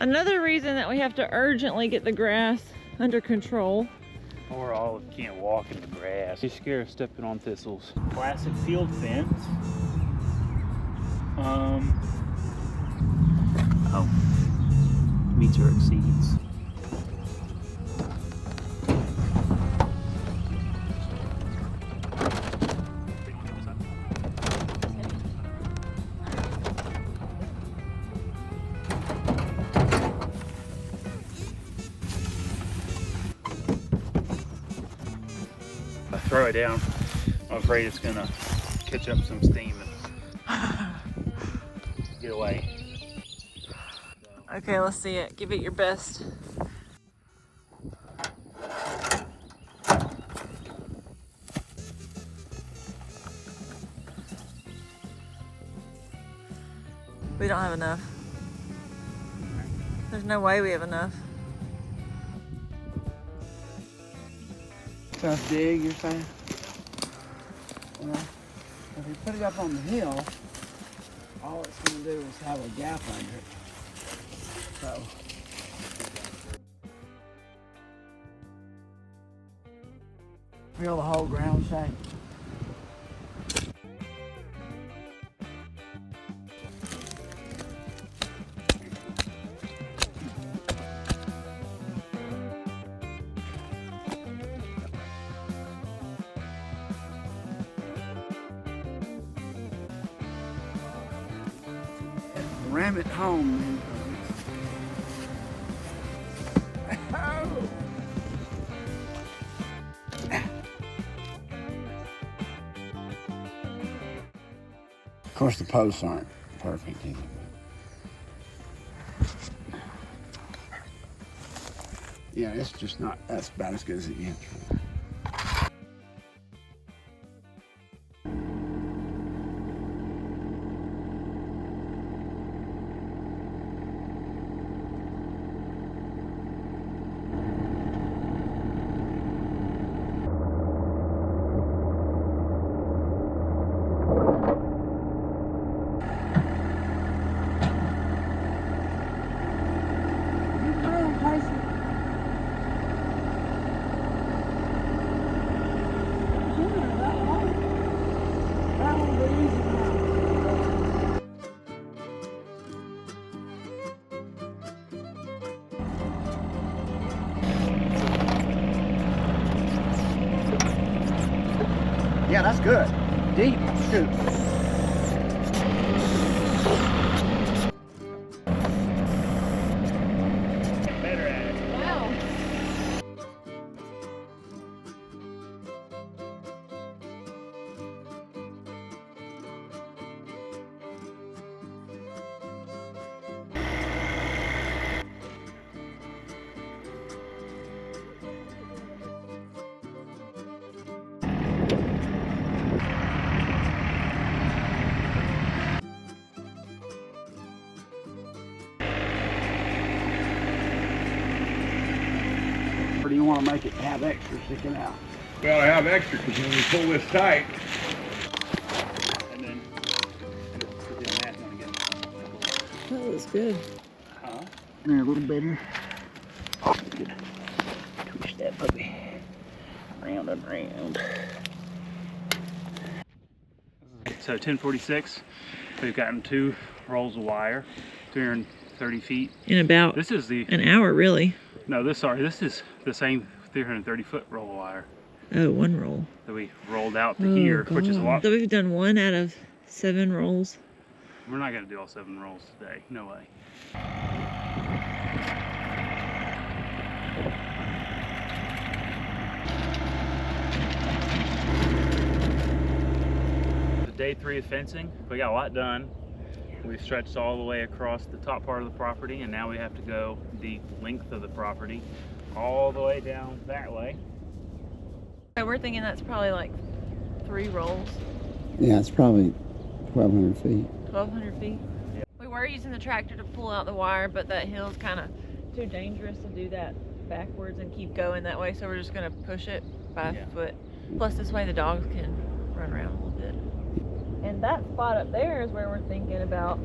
Another reason that we have to urgently get the grass under control. Or Olive can't walk in the grass. She's scared of stepping on thistles. Classic field fence. Oh, meets or exceeds. I throw it down, I'm afraid it's gonna catch up some steam and get away. Okay, let's see it. Give it your best. We don't have enough. There's no way we have enough. Tough dig, you're saying? You know, if you put it up on the hill, all it's going to do is have a gap under it. So. Feel the whole ground shake. Ram it home, man. Of course, the posts aren't perfect either. Yeah, it's just not, that's about as good as it gets. Yeah, that's good. Deep, shoot. Better at it. Wow. Or do you want to make it have extra sticking out? Well, I have extra because when you pull this tight, And then put the mat on again. That was good. Huh? And a little better. Twist that puppy round and round. So 1046, we've gotten 2 rolls of wire, 330 feet. In about This is the, an hour, really. no, this is the same 330 foot roll of wire Oh, one roll. that we rolled out to here, which is a lot. So we've done 1 out of 7 rolls. We're not gonna do all 7 rolls today, no way. Day 3 of fencing, we got a lot done. We've stretched all the way across the top part of the property, and now we have to go the length of the property all the way down that way. So we're thinking that's probably like 3 rolls, Yeah, it's probably 1,200 feet. 1,200 feet. Yeah. We were using the tractor to pull out the wire, but that hill's kind of too dangerous to do that backwards and keep going that way, so we're just going to push it by foot. Plus this way the dogs can run around a little bit. And that spot up there is where we're thinking about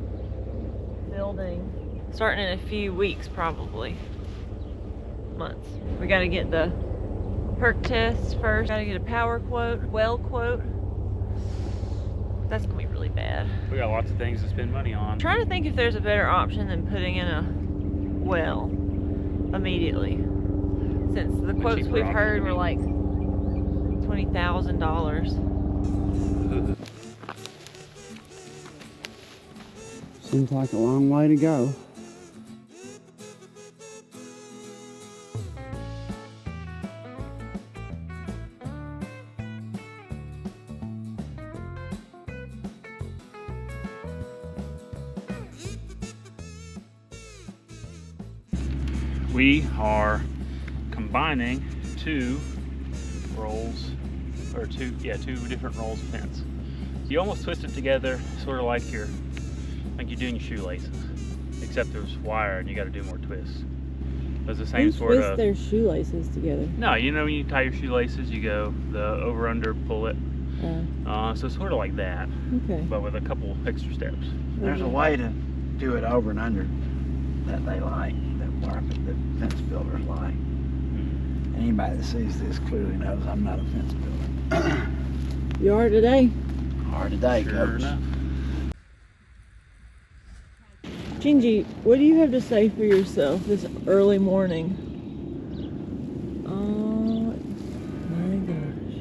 building starting in a few weeks, probably. Months. We gotta get the perk test first. Gotta get a power quote, well quote. That's gonna be really bad. We got lots of things to spend money on. I'm trying to think if there's a better option than putting in a well immediately. Since the quotes cheaper we've option, heard you were mean? like $20,000. Seems like a long way to go. We are combining two rolls, or two different rolls of fence. So you almost twist it together, sort of like you're doing your shoelaces, except there's wire and you got to do more twists. It's the same sort of. their shoelaces together? No, you know when you tie your shoelaces, you go the over under pull it. So sort of like that, Okay. but with a couple extra steps. There's a way to do it over and under that they like, that fence builders like. Anybody that sees this clearly knows I'm not a fence builder. You are today. Hard today, Sure coach. enough. Gingy, what do you have to say for yourself this early morning? Oh my gosh.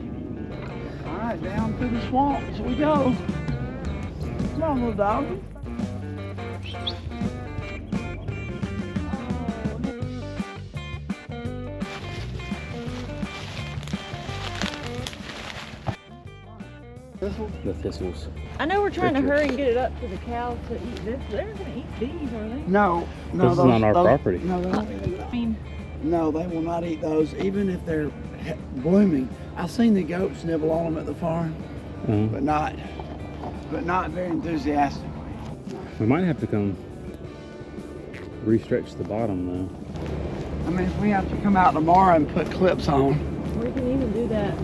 All right, down through the swamps we go. Come on, little doggy. The thistles. I know we're trying to Richard. hurry and get it up to the cows to eat this. They're gonna eat these, are they? No, This is not our property. No, they're not. I mean, No, they will not eat those, even if they're blooming. I've seen the goats nibble on them at the farm, but not very enthusiastically. We might have to come re-stretch the bottom though. I mean, if we have to come out tomorrow and put clips on. we can even do that.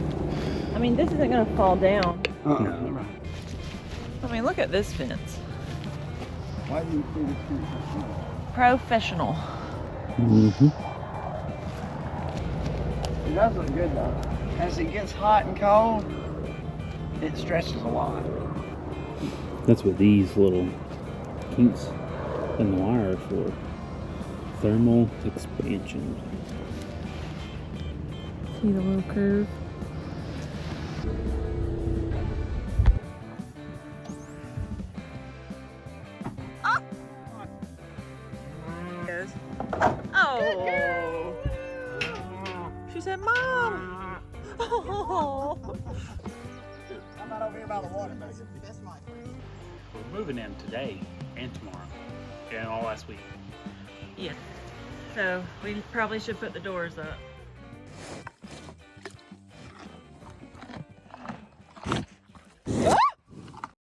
I mean, this isn't gonna fall down. No. I mean, look at this fence. Why do you see this fence? Professional. Mm-hmm. It does look good though. As it gets hot and cold, it stretches a lot. That's what these little kinks in the wire are for. Thermal expansion. See the little curve? Oh! She said, "Mom!" Oh! I'm not over here by the water, baby. That's my friend. We're moving in today and tomorrow. And all last week. Yeah. So we probably should put the doors up.